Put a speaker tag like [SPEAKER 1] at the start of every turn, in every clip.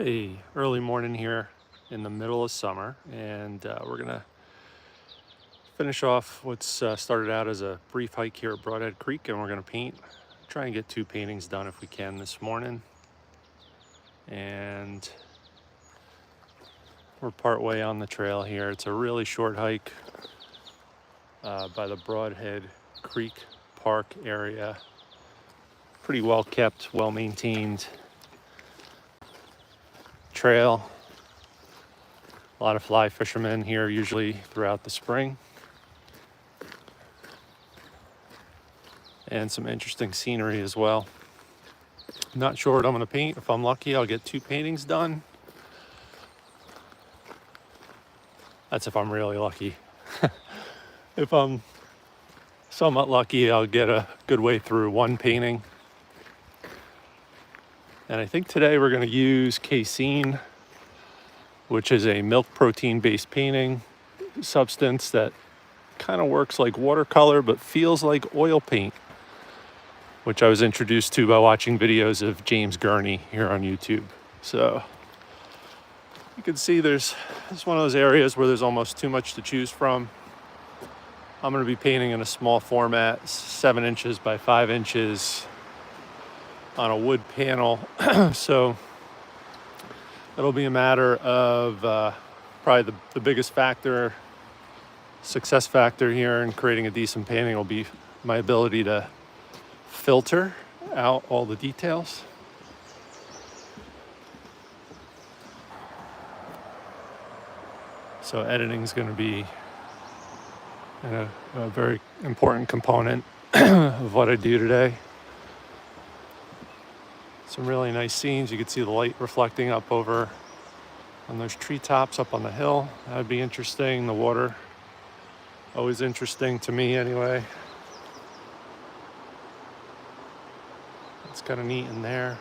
[SPEAKER 1] Hey, early morning here in the middle of summer, and we're gonna finish off what's started out as a brief hike here at Broadhead Creek, and we're gonna try and get 2 paintings done if we can this morning. And we're part way on the trail here. It's a really short hike by the Broadhead Creek Park area. Pretty well kept, well maintained trail. A lot of fly fishermen here usually throughout the spring. And some interesting scenery as well. Not sure what I'm going to paint. If I'm lucky, I'll get 2 paintings done. That's if I'm really lucky. If I'm somewhat lucky, I'll get a good way through 1 painting. And I think today we're going to use casein, which is a milk protein based painting substance that kind of works like watercolor but feels like oil paint, which I was introduced to by watching videos of James Gurney here on YouTube. So you can see it's one of those areas where there's almost too much to choose from. I'm going to be painting in a small format, 7 inches by 5 inches on a wood panel. So it'll be a matter of probably the biggest success factor here in creating a decent painting will be my ability to filter out all the details. So editing is going to be a very important component of what I do today. Some really nice scenes. You can see the light reflecting up over on those treetops up on the hill. That would be interesting. The water, always interesting to me anyway. It's kind of neat in there.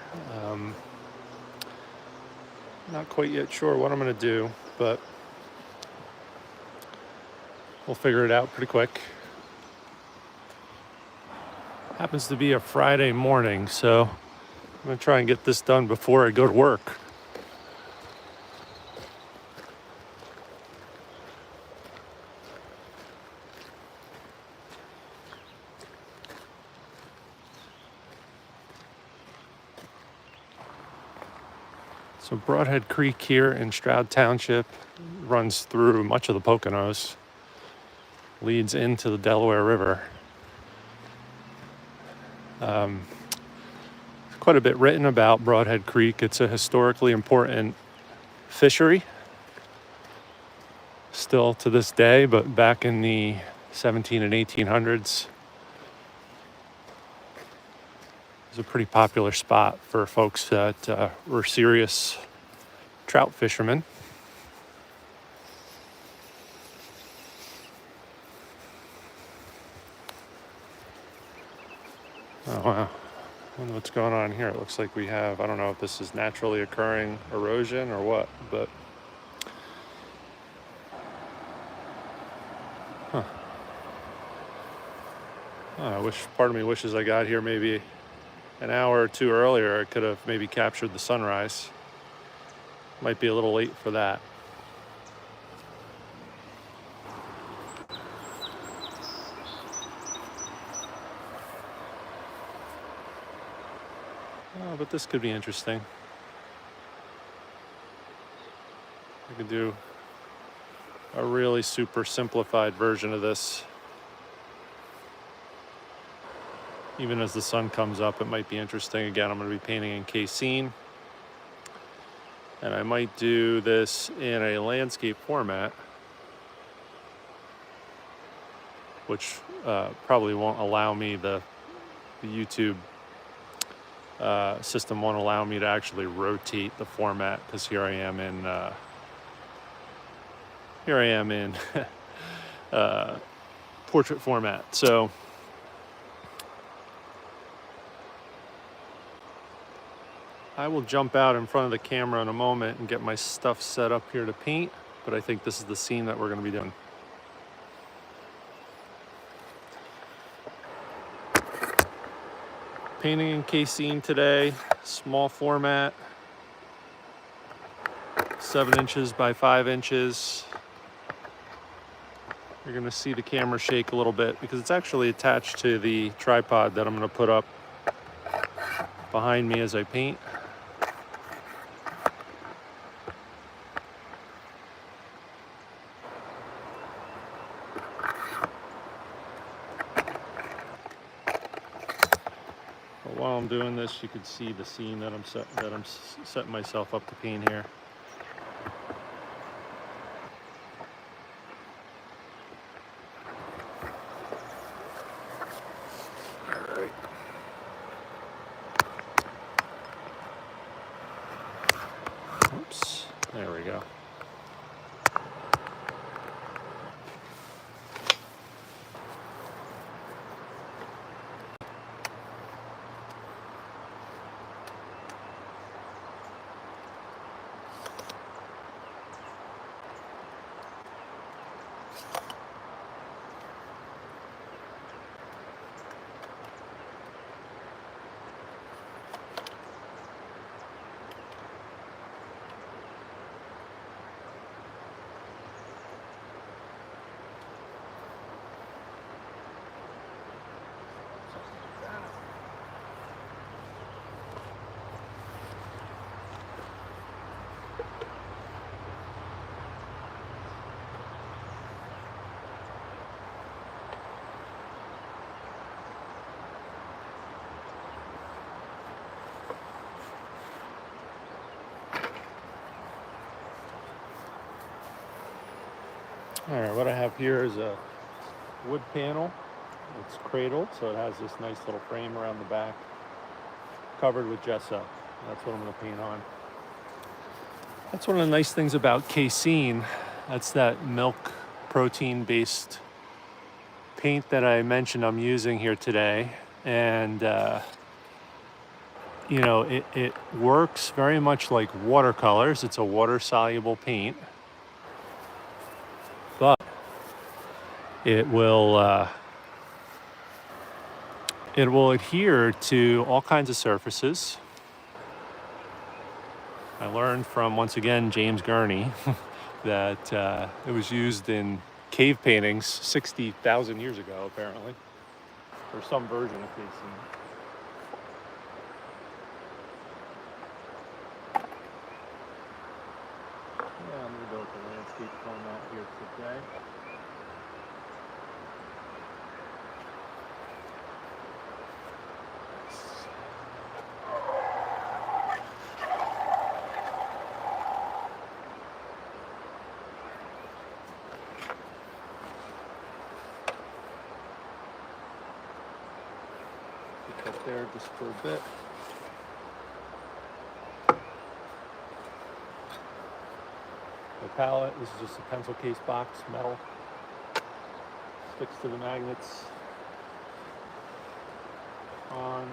[SPEAKER 1] Not quite yet sure what I'm going to do, but we'll figure it out pretty quick. Happens to be a Friday morning, so I'm going to try and get this done before I go to work. So Broadhead Creek here in Stroud Township runs through much of the Poconos, leads into the Delaware River. Quite a bit written about Broadhead Creek. It's a historically important fishery still to this day, but back in the 17 and 1800s, it was a pretty popular spot for folks that were serious trout fishermen. Oh wow, I wonder what's going on here. It looks like we have, I don't know if this is naturally occurring erosion or what, but part of me wishes I got here maybe an hour or two earlier. I could have maybe captured the sunrise. Might be a little late for that. Oh, but this could be interesting. I could do a really super simplified version of this. Even as the sun comes up, it might be interesting. Again, I'm going to be painting in casein. And I might do this in a landscape format, which probably won't allow me, the YouTube system won't allow me to actually rotate the format, because here I am in portrait format. So I will jump out in front of the camera in a moment and get my stuff set up here to paint, but I think this is the scene that we're going to be doing. Painting in casein today, small format. 7 inches by 5 inches. You're gonna see the camera shake a little bit because it's actually attached to the tripod that I'm gonna put up behind me as I paint. But while I'm doing this, you can see the scene that I'm setting myself up to paint here. All right. Oops. There we go. All right, what I have here is a wood panel. It's cradled, so it has this nice little frame around the back, covered with gesso. That's what I'm going to paint on. That's one of the nice things about casein. That's that milk protein-based paint that I mentioned I'm using here today. And, you know, it works very much like watercolors. It's a water-soluble paint. But it will adhere to all kinds of surfaces. I learned from, once again, James Gurney that it was used in cave paintings 60,000 years ago, apparently, or some version of casein. Yeah, I'm going to go with the landscape format here today. Up there just for a bit. The palette, this is just a pencil case box, metal. Sticks to the magnets. On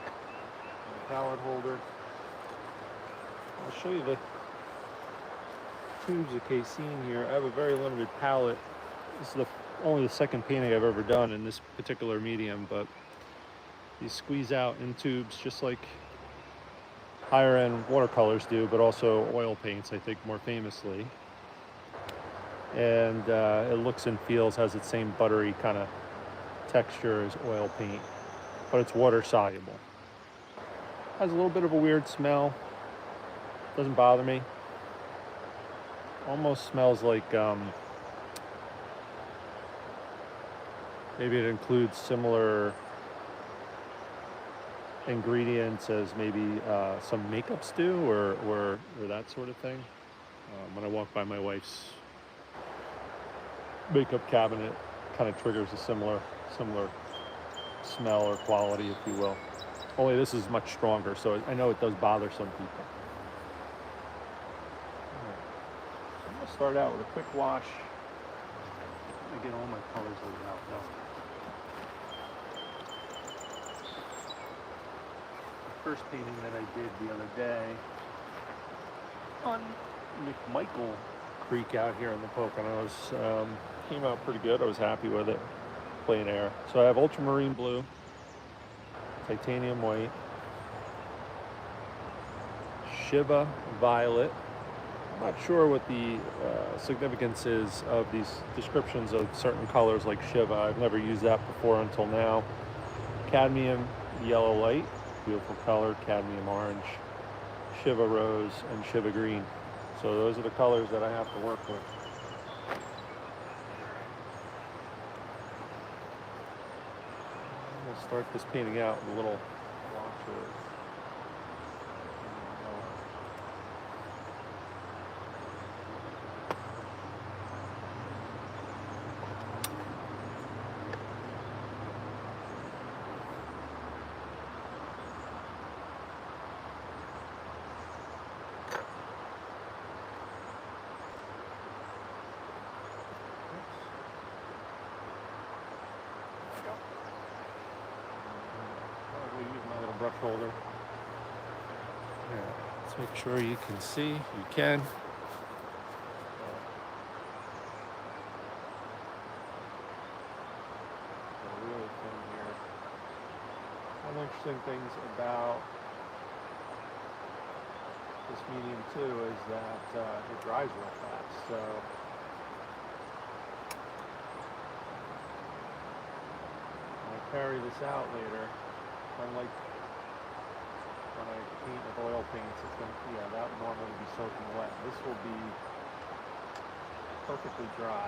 [SPEAKER 1] the palette holder. I'll show you the tubes of casein here. I have a very limited palette. This is only the second painting I've ever done in this particular medium, but these squeeze out in tubes just like higher end watercolors do, but also oil paints, I think, more famously. And it looks and feels, has its same buttery kind of texture as oil paint, but it's water soluble. Has a little bit of a weird smell. Doesn't bother me. Almost smells like maybe it includes similar ingredients as maybe some makeups do, or that sort of thing. When I walk by my wife's makeup cabinet, kind of triggers a similar smell or quality, if you will. Only this is much stronger, so I know it does bother some people. I'm going to start out with a quick wash. I get all my colors laid out now. The first painting that I did the other day on McMichael Creek out here in the Poconos came out pretty good. I was happy with it. Plein air. So I have ultramarine blue, titanium white, Shiva Violet. I'm not sure what the significance is of these descriptions of certain colors like Shiva. I've never used that before until now. Cadmium Yellow Light, beautiful color. Cadmium Orange, Shiva Rose, and Shiva Green. So those are the colors that I have to work with. We'll start this painting out with a little washer. Brush holder. Yeah, let's make sure you can see. You can. Really thin here. One interesting things about this medium too is that it dries real fast. So when I carry this out later, unlike when I paint with oil paints, it's going to, that would normally be soaking wet. This will be perfectly dry,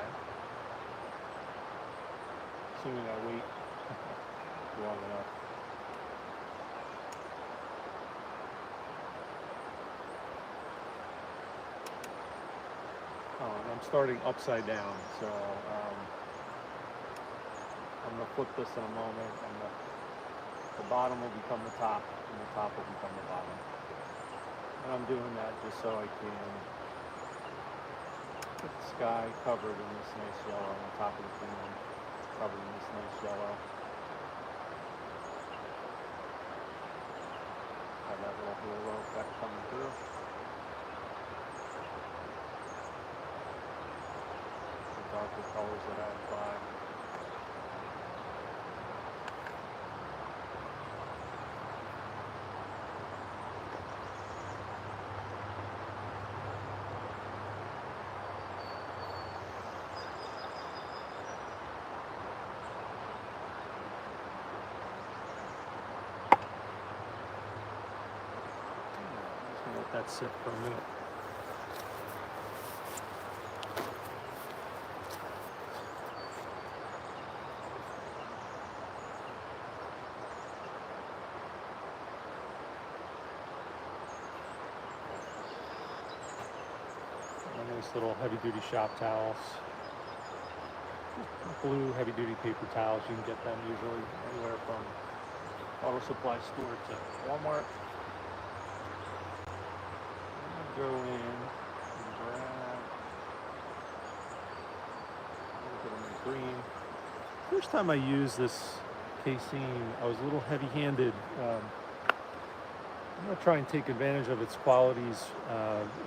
[SPEAKER 1] assuming I wait long enough. Oh, and I'm starting upside down, so I'm going to flip this in a moment, and the bottom will become the top, and the top will become the bottom. And I'm doing that just so I can get the sky covered in this nice yellow, and the top of the painting covered in this nice yellow. Have that little halo effect coming through. The darker colors that I apply. Let that sit for a minute. Nice little heavy-duty shop towels. Blue heavy-duty paper towels. You can get them usually anywhere from auto supply store to Walmart. Go in and grab a little bit of my green. First time I used this casein, I was a little heavy-handed. I'm going to try and take advantage of its qualities,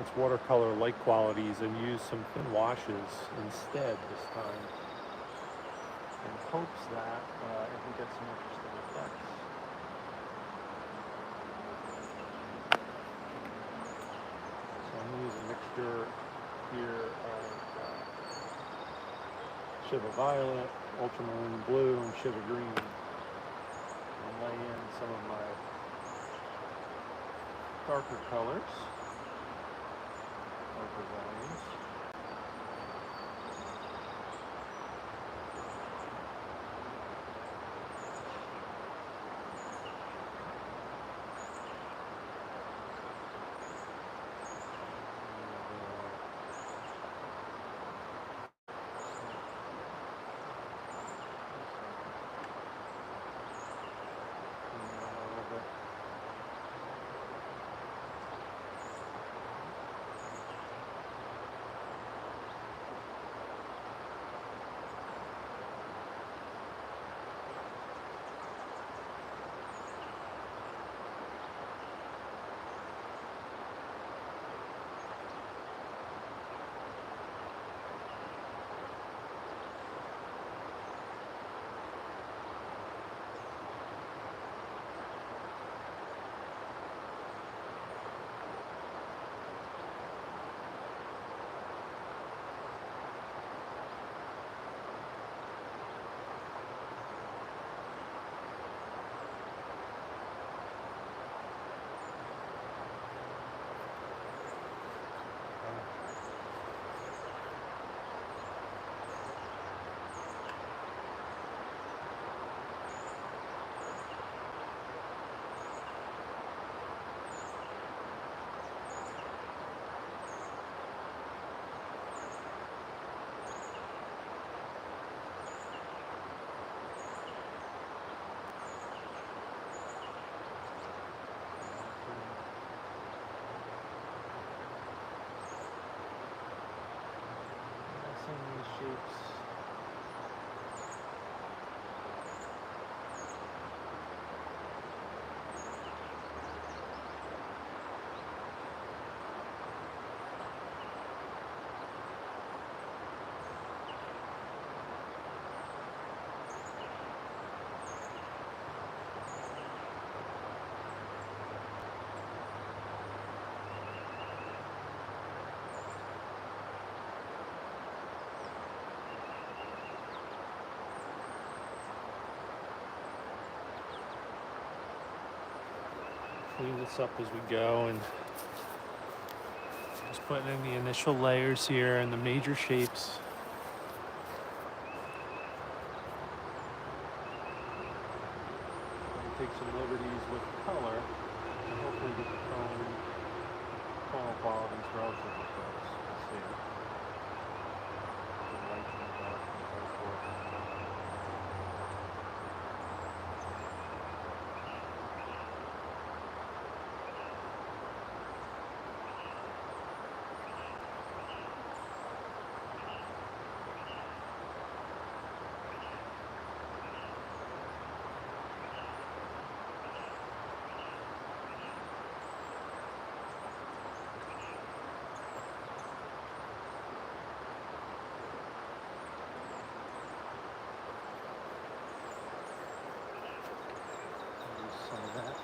[SPEAKER 1] its watercolor-like qualities, and use some thin washes instead this time, in hopes that it can get some interesting effects. I'm going to use a mixture here of Shiva Violet, Ultramarine Blue, and Shiva Green. And lay in some of my darker colors, darker values. shapes. Clean this up as we go, and just putting in the initial layers here and the major shapes. Take some liberties with color and hopefully get the tonal qualities relatively close. We'll see. The light and the dark and so forth. Some of that.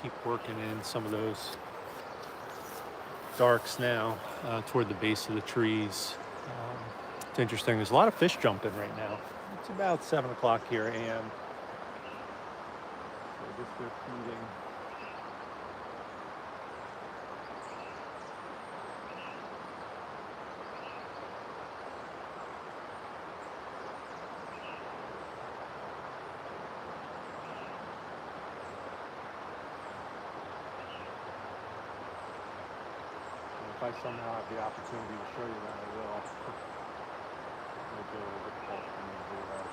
[SPEAKER 1] Keep working in some of those darks now toward the base of the trees. It's interesting, there's a lot of fish jumping right now. It's about 7 o'clock here a.m. So I guess they're feeding. If I somehow have the opportunity to show you that, I will. It'll be a little difficult for me to do that.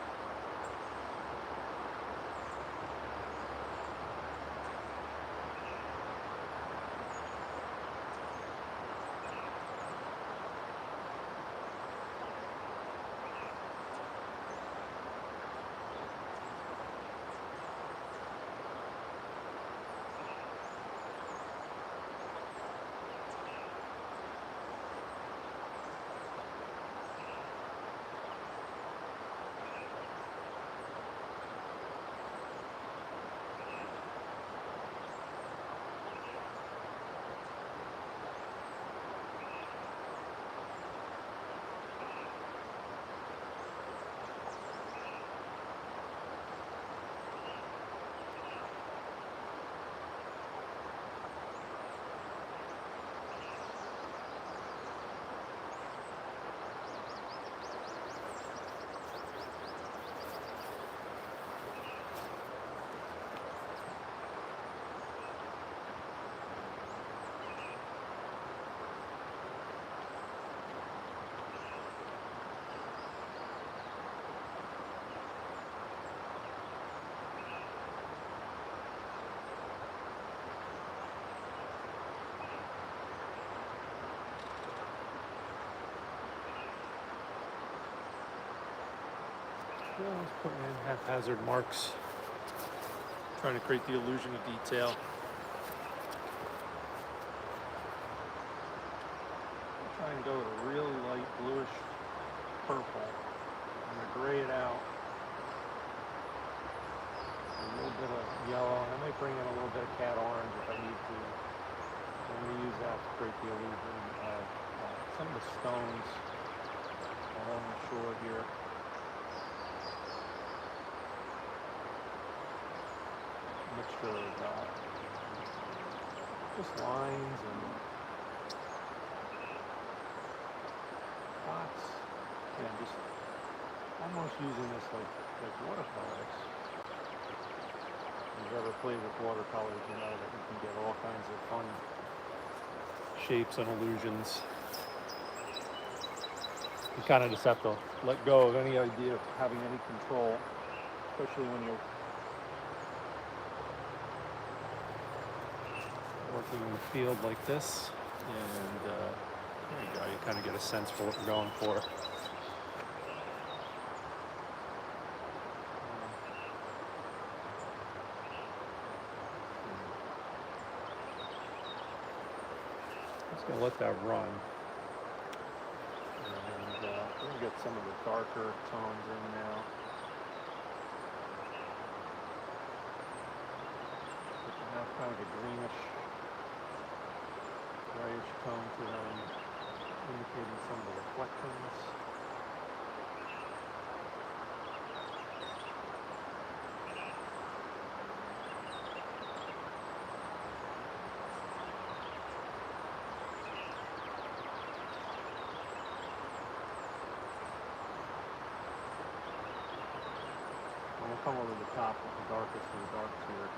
[SPEAKER 1] Just putting in haphazard marks, trying to create the illusion of detail. Try and go with a really light bluish purple. I'm going to gray it out. A little bit of yellow, and I might bring in a little bit of cat orange if I need to. I'm going to use that to create the illusion of some of the stones along the shore here. Mixture of just lines and dots, and just almost using this like watercolors. If you've ever played with watercolors, you know that you can get all kinds of fun shapes and illusions. You kind of just have to let go of any idea of having any control, especially when you're working in the field like this. And there you go, you kind of get a sense for what you're going for. I'm just going to let that run. And we're going to get some of the darker tones in now. You can have kind of a greenish, grayish tone to them, indicating some of the reflections. And we'll come over the top with the darkest of the darks here.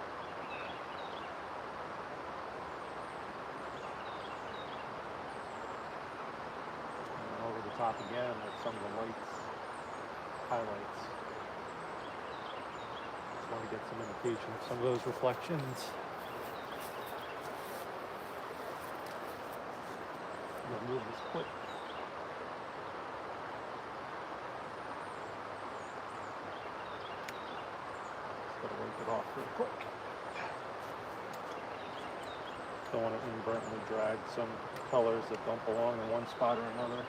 [SPEAKER 1] And over the top again with some of the lights, highlights. Just want to get some indication of some of those reflections. I'm going to move this clip. Just got to wipe it off real quick. Don't want to inadvertently drag some colors that don't belong in one spot or another.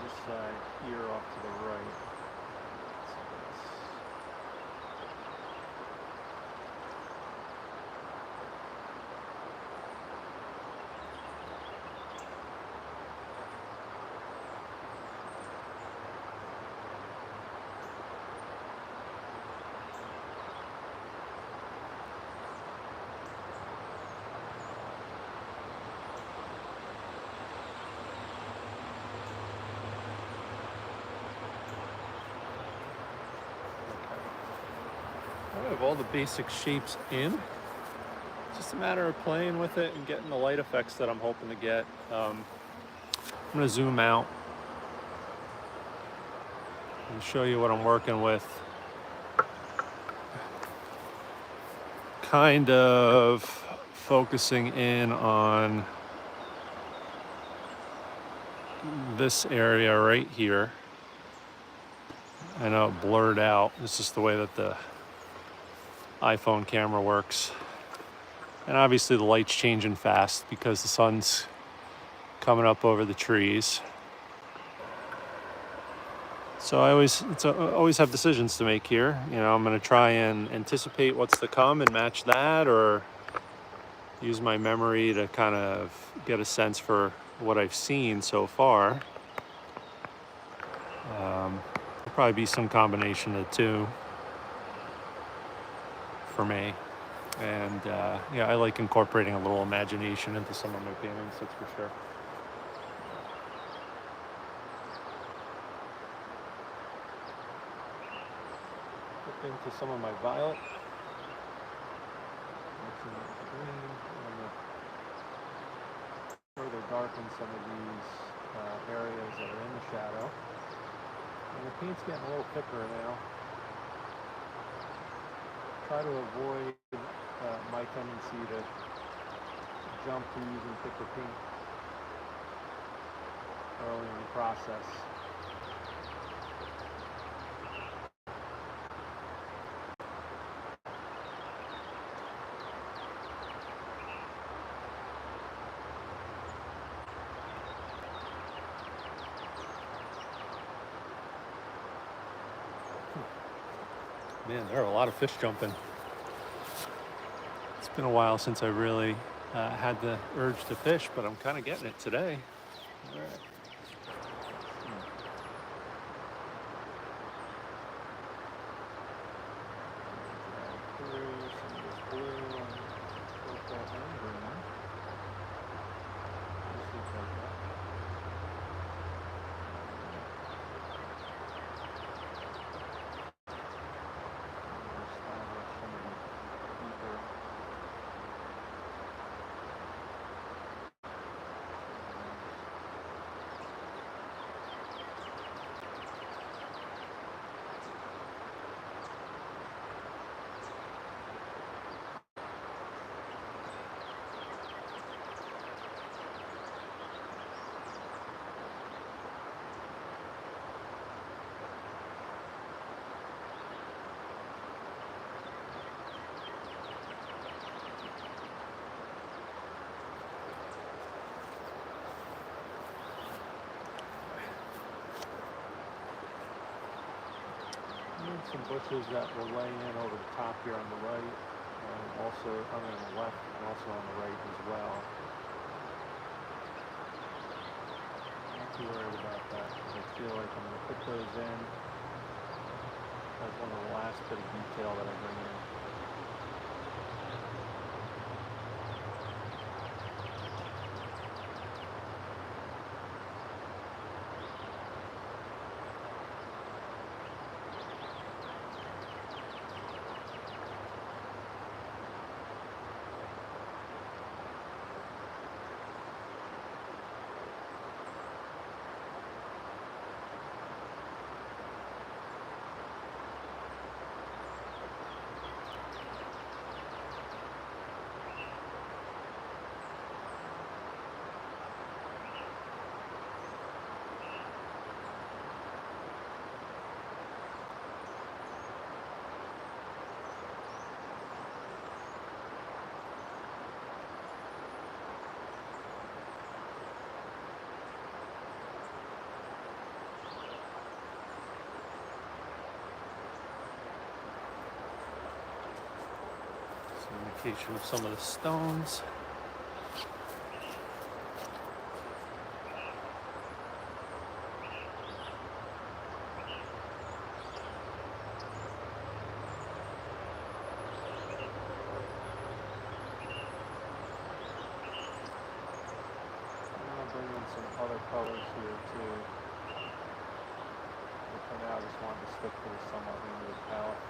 [SPEAKER 1] This side here off to the right. I have all the basic shapes in. It's just a matter of playing with it and getting the light effects that I'm hoping to get. I'm going to zoom out and show you what I'm working with. Kind of focusing in on this area right here. I know it blurred out. This is the way that the iPhone camera works. And obviously the light's changing fast because the sun's coming up over the trees. So I always have decisions to make here. You know, I'm going to try and anticipate what's to come and match that, or use my memory to kind of get a sense for what I've seen so far. There'll probably be some combination of the two for me. And yeah, I like incorporating a little imagination into some of my paintings, that's for sure. Look into some of my violet. Mixing it with the green. I'm going to further darken some of these areas that are in the shadow. And the paint's getting a little thicker now. Try to avoid my tendency to jump to using thicker paint early in the process. Man, there are a lot of fish jumping. It's been a while since I really had the urge to fish, but I'm kind of getting it today. All right. Through some of this blue and purple and green. Mostly purple. Establish some of these deeper some bushes that will lay in over the top here on the right, and also on the left and also on the right as well. Not too worried about that because I feel like I'm going to put those in as one of the last bit of detail that I bring in. Indication of some of the stones. I'll bring in some other colors here too. But for now, I just wanted to stick to the somewhat limited palette.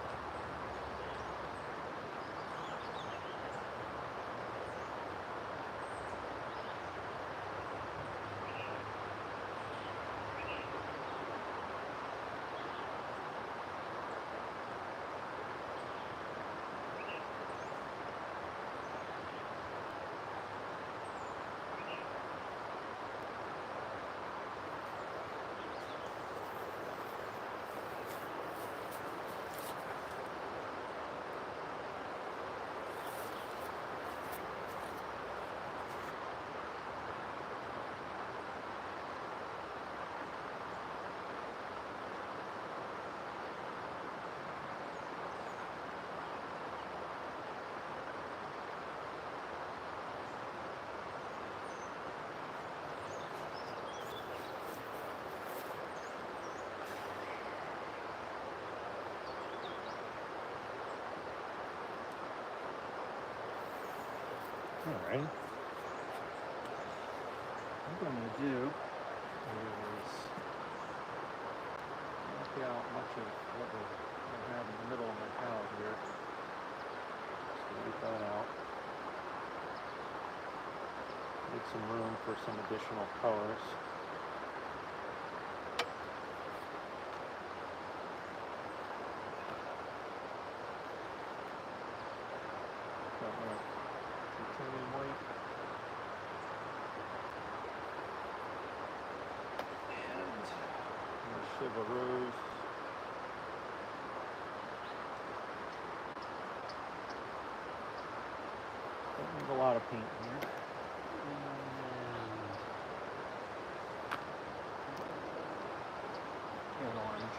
[SPEAKER 1] All right. What I'm going to do is knock out much of what I have in the middle of my palette here. Just wipe that out. Make some room for some additional colors. Titanium white. And a Shiva rose. Don't need a lot of paint here. And orange.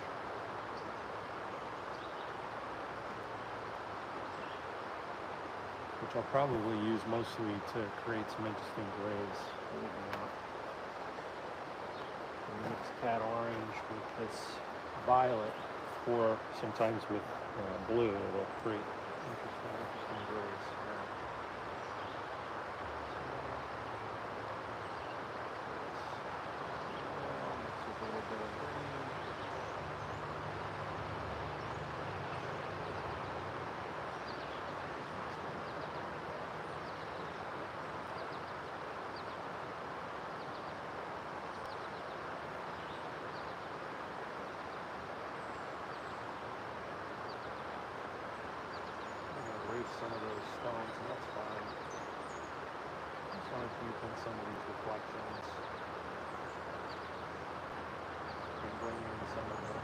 [SPEAKER 1] Which I'll probably use mostly to create some interesting grays. Mix cat orange with this violet, or sometimes with blue. It'll create interesting grays. Mix with a little bit of green. Some of those stones, and that's fine. I just want to deepen some of these reflections and bring in some of the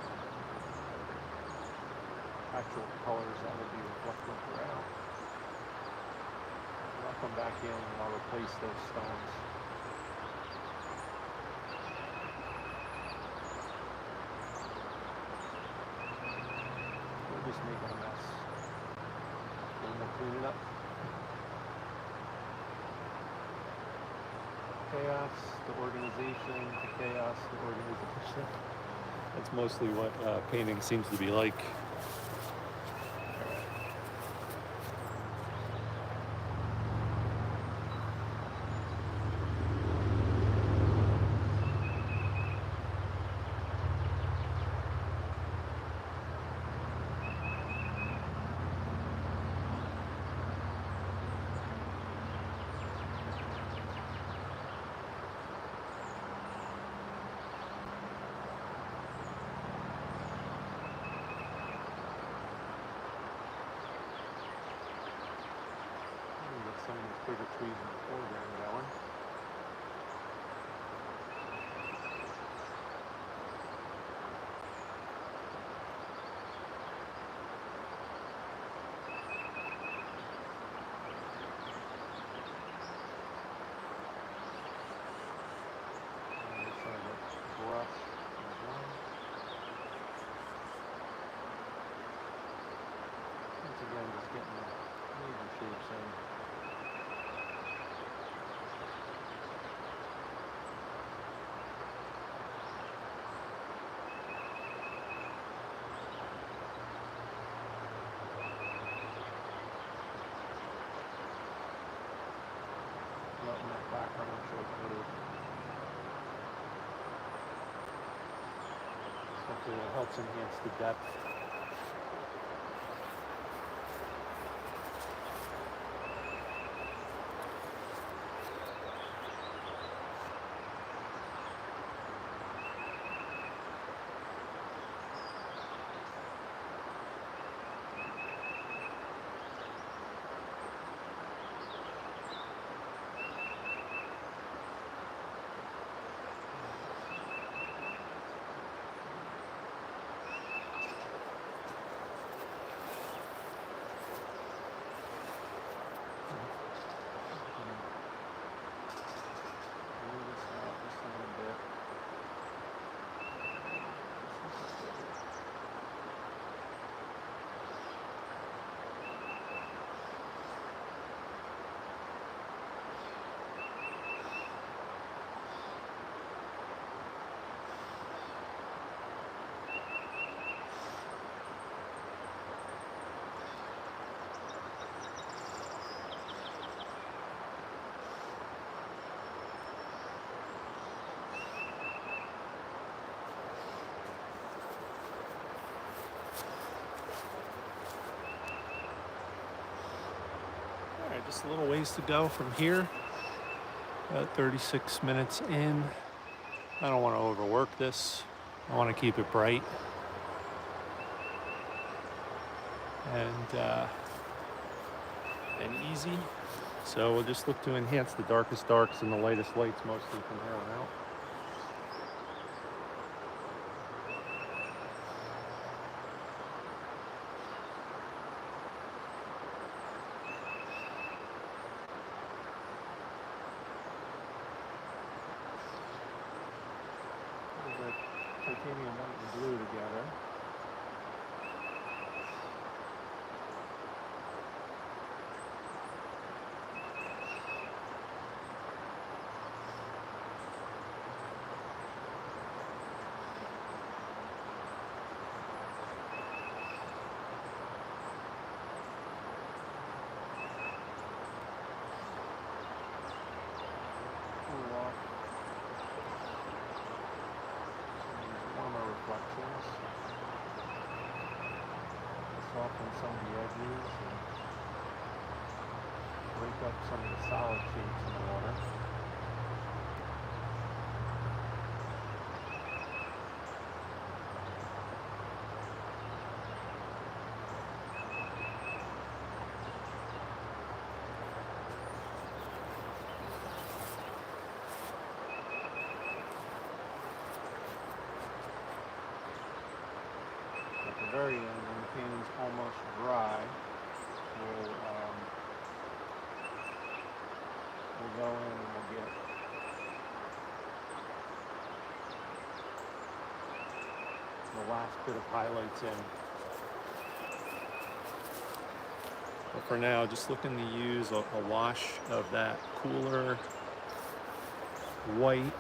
[SPEAKER 1] actual colors that will be reflected throughout. And I'll come back in and I'll replace those stones. We're just making a mess. And we'll clean it up. Chaos, the organization, the chaos, the organization. That's mostly what painting seems to be like. Some of these bigger trees in the foreground going. And I'm trying to brush as well. Once again, just getting the major shapes in. Letting that background show through. Hopefully it helps enhance the depth. Just a little ways to go from here. About 36 minutes in. I don't want to overwork this. I want to keep it bright and easy. So we'll just look to enhance the darkest darks and the lightest lights mostly from here on out. Titanium white and blue together. Cool off. Reflections, soften some of the edges and break up some of the solid shapes in the water. At the very end, when the painting's almost dry, we'll go in and we'll get the last bit of highlights in. But for now, just looking to use a wash of that cooler white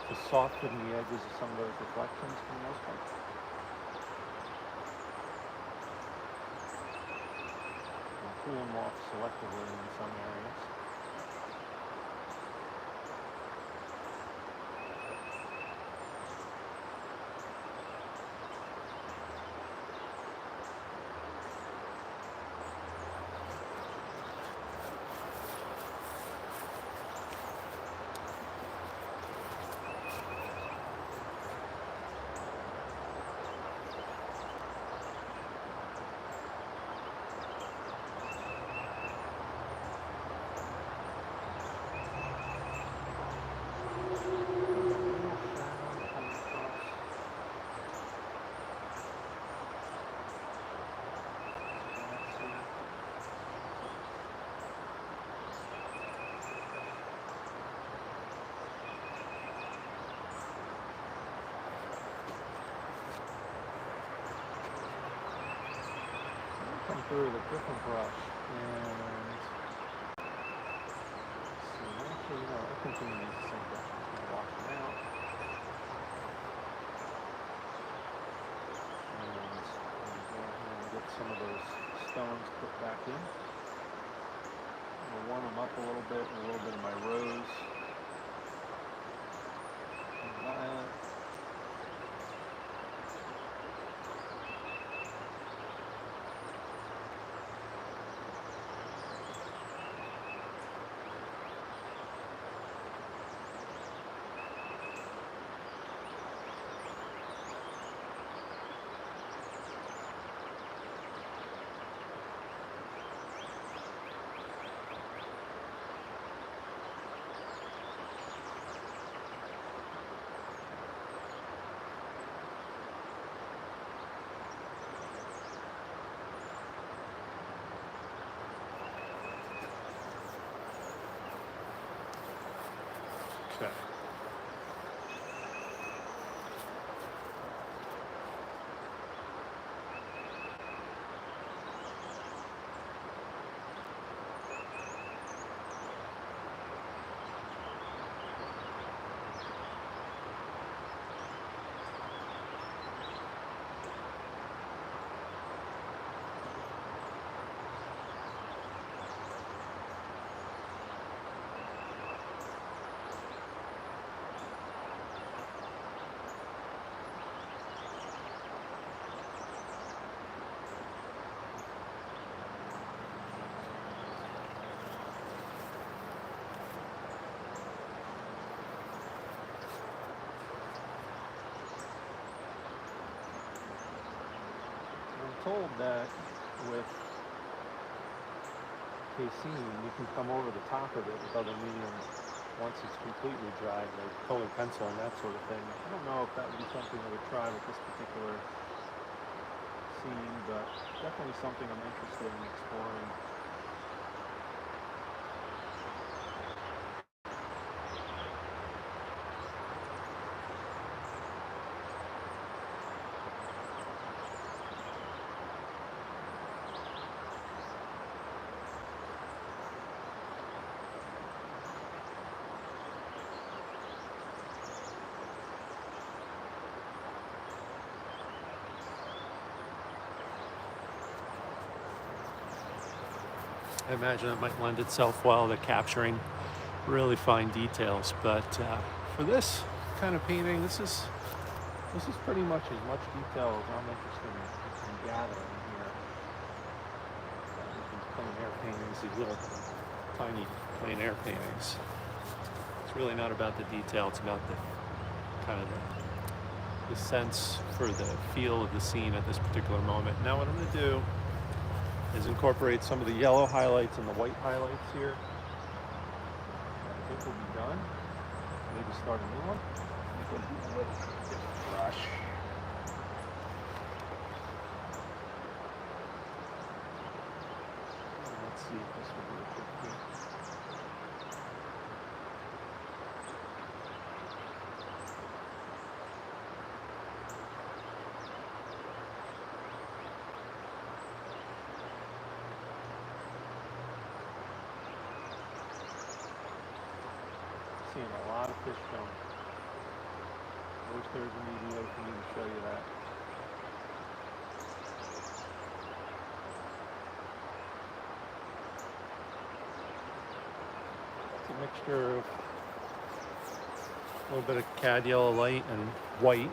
[SPEAKER 1] to soften the edges of some of those reflections for the most part. Cool them off selectively in some areas. Come through with a different brush and see, actually, no, I think we use the same brush. I'm just going to wash it out. And I'm going to go ahead and get some of those stones put back in. I'm going to warm them up a little bit with a little bit of my rose. And violet. told that with casein, you can come over the top of it with other mediums once it's completely dried, like colored pencil and that sort of thing. I don't know if that would be something I would try with this particular scene, but definitely something I'm interested in exploring. I imagine it might lend itself well to capturing really fine details, but for this kind of painting, this is pretty much as much detail as I'm interested in gathering here. With these plein air paintings, these little tiny plein air paintings. It's really not about the detail, it's about the kind of the sense for the feel of the scene at this particular moment. Now what I'm going to do is incorporate some of the yellow highlights and the white highlights here. I think we'll be done. Maybe start a new one. Brush. Let's see if this will be a good fit. Seeing a lot of fish film. I wish there was an easy way for me to show you that. It's a mixture of a little bit of cad yellow light and white.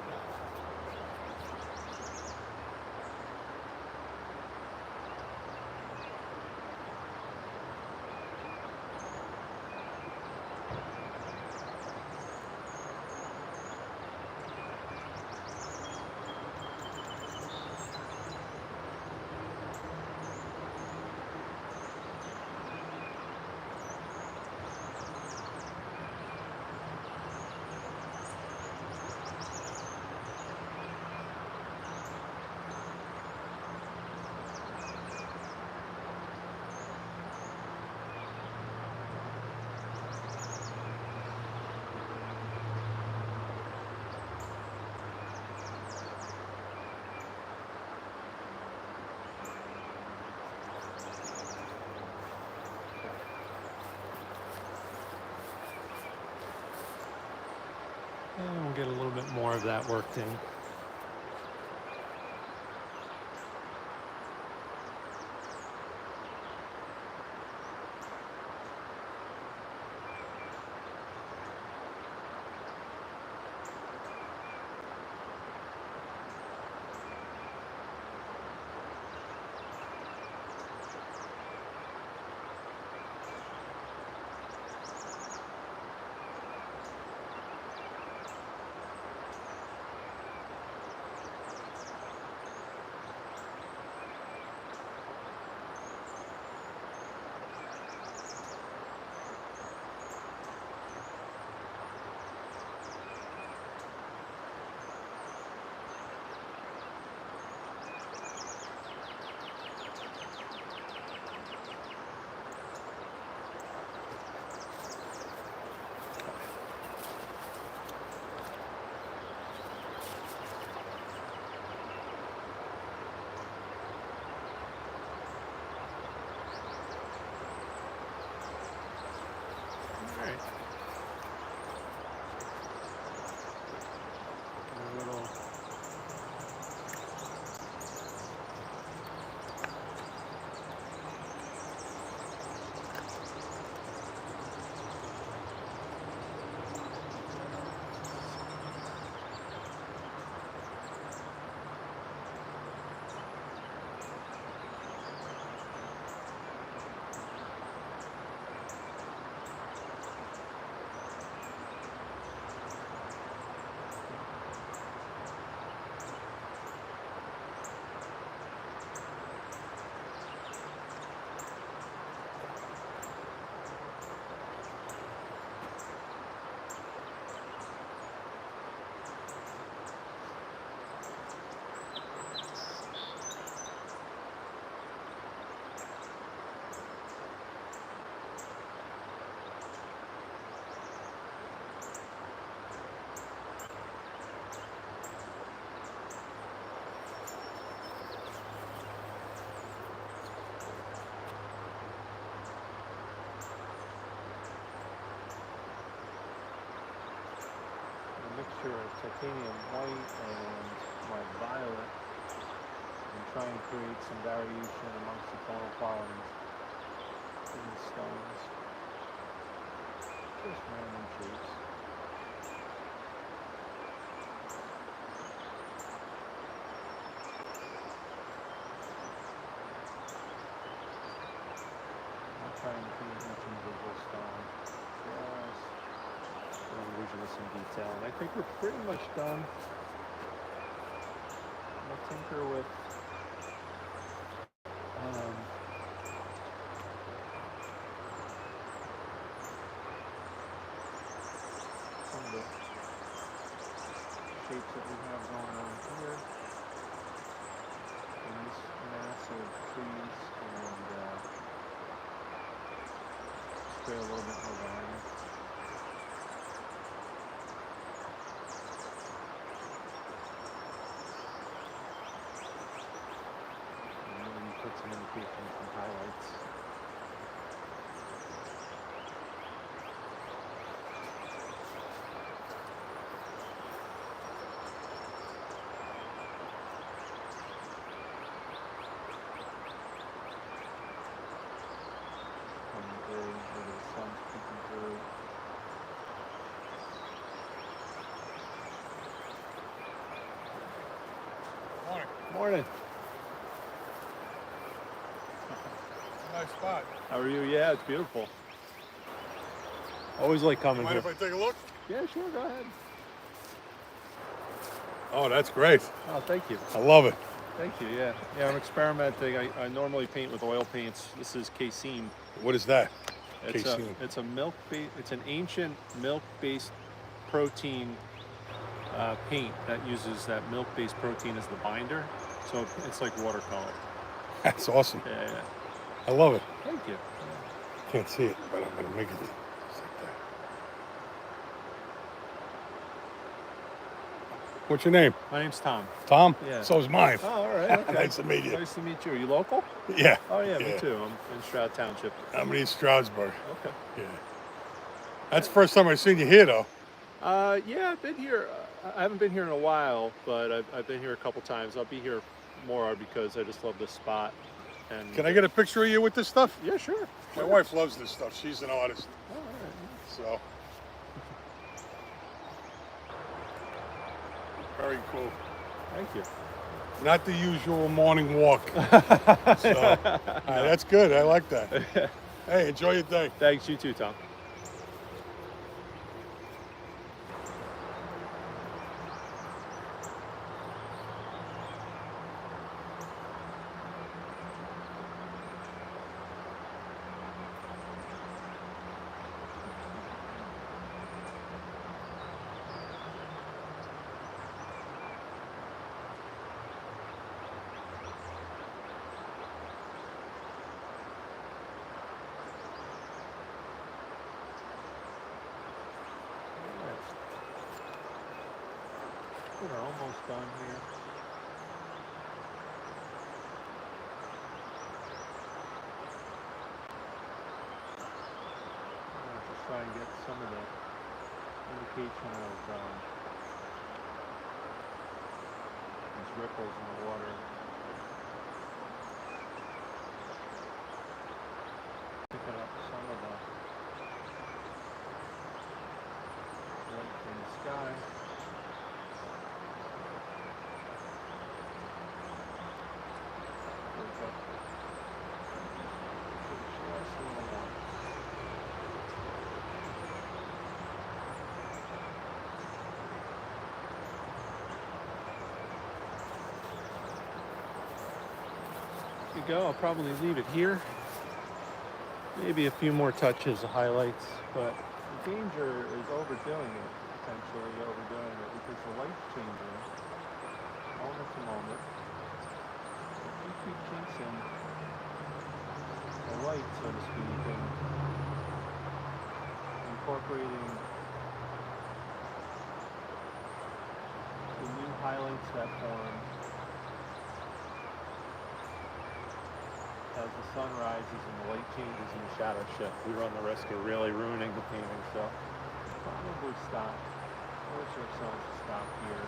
[SPEAKER 1] And we'll get a little bit more of that worked in. mixture of titanium white and my violet and try and create some variation amongst the tonal qualities in the stones. Just random shapes. I'm trying to create each individual stone. Just individual some detail. And I think we're pretty much done. I'll tinker with some of the shapes that we have going on here in these massive trees, and spray a little bit more line. And then you put some indications and highlights. Where the sun's peeking through.
[SPEAKER 2] Morning.
[SPEAKER 1] Morning.
[SPEAKER 2] Nice spot.
[SPEAKER 1] How are you? Yeah, it's beautiful. Always like coming
[SPEAKER 2] Mind
[SPEAKER 1] here.
[SPEAKER 2] if I take a look?
[SPEAKER 1] Yeah, sure, go ahead.
[SPEAKER 2] Oh, that's great.
[SPEAKER 1] Oh, thank you.
[SPEAKER 2] I love it.
[SPEAKER 1] Thank you, yeah. Yeah, I'm experimenting. I normally paint with oil paints. This is casein.
[SPEAKER 2] What is that?
[SPEAKER 1] It's
[SPEAKER 2] Casein.
[SPEAKER 1] it's an ancient milk-based protein paint that uses that milk-based protein as the binder. So it's like watercolor.
[SPEAKER 2] That's awesome.
[SPEAKER 1] Yeah.
[SPEAKER 2] I love it.
[SPEAKER 1] Thank you.
[SPEAKER 2] Can't see it, but I'm going to make it just like that. What's your name?
[SPEAKER 1] My name's Tom.
[SPEAKER 2] Tom?
[SPEAKER 1] Yeah.
[SPEAKER 2] So is mine.
[SPEAKER 1] Oh, all right. Okay.
[SPEAKER 2] Nice to meet you.
[SPEAKER 1] Nice to meet you. Are you local?
[SPEAKER 2] Yeah.
[SPEAKER 1] Oh, yeah, me too. I'm in Stroud Township.
[SPEAKER 2] I'm in East Stroudsburg.
[SPEAKER 1] Okay.
[SPEAKER 2] Yeah. That's the first time I've seen you here, though.
[SPEAKER 1] Yeah, I've been here. I haven't been here in a while, but I've been here a couple times. I'll be here more because I just love this spot. And
[SPEAKER 2] Can I get a picture of you with this stuff?
[SPEAKER 1] Yeah, sure.
[SPEAKER 2] My wife loves this stuff. She's an artist.
[SPEAKER 1] Oh, all right.
[SPEAKER 2] So. Very cool.
[SPEAKER 1] Thank you.
[SPEAKER 2] Not the usual morning walk. So, that's good. I like that. Hey, enjoy your day.
[SPEAKER 1] Thanks, you too, Tom. We're almost done here. Just try and get some of the indication of these ripples in the water. Picking up some of the light in the sky. You go. I'll probably leave it here. Maybe a few more touches of highlights, but the danger is overdoing it, potentially overdoing it, because the light's changing moment to moment. If you keep chasing the light, so to speak, and incorporating the new highlights that form as the sun rises and the light changes and the shadow shift, we run the risk of really ruining the painting. So probably stop. force ourselves to stop here.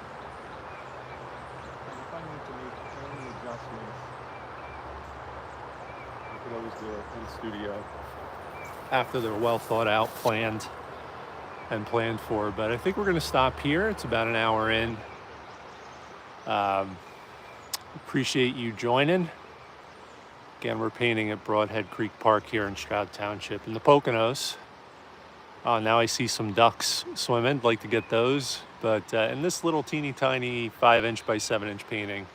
[SPEAKER 1] And if I need to make any adjustments, I could always do it in studio after they're well thought out, planned for. But I think we're going to stop here. It's about an hour in. Appreciate you joining. Again, we're painting at Broadhead Creek Park here in Stroud Township in the Poconos. Now I see some ducks swimming. I'd like to get those. But in this little teeny tiny 5-inch by 7-inch painting,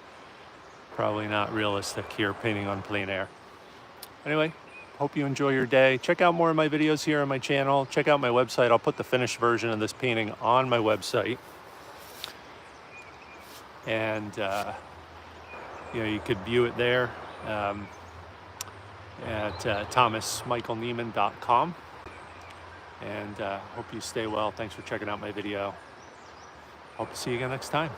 [SPEAKER 1] probably not realistic here painting on plein air. Anyway, hope you enjoy your day. Check out more of my videos here on my channel. Check out my website. I'll put the finished version of this painting on my website. And you could view it there at thomasmichaelneiman.com. And hope you stay well. Thanks for checking out my video. Hope to see you again next time.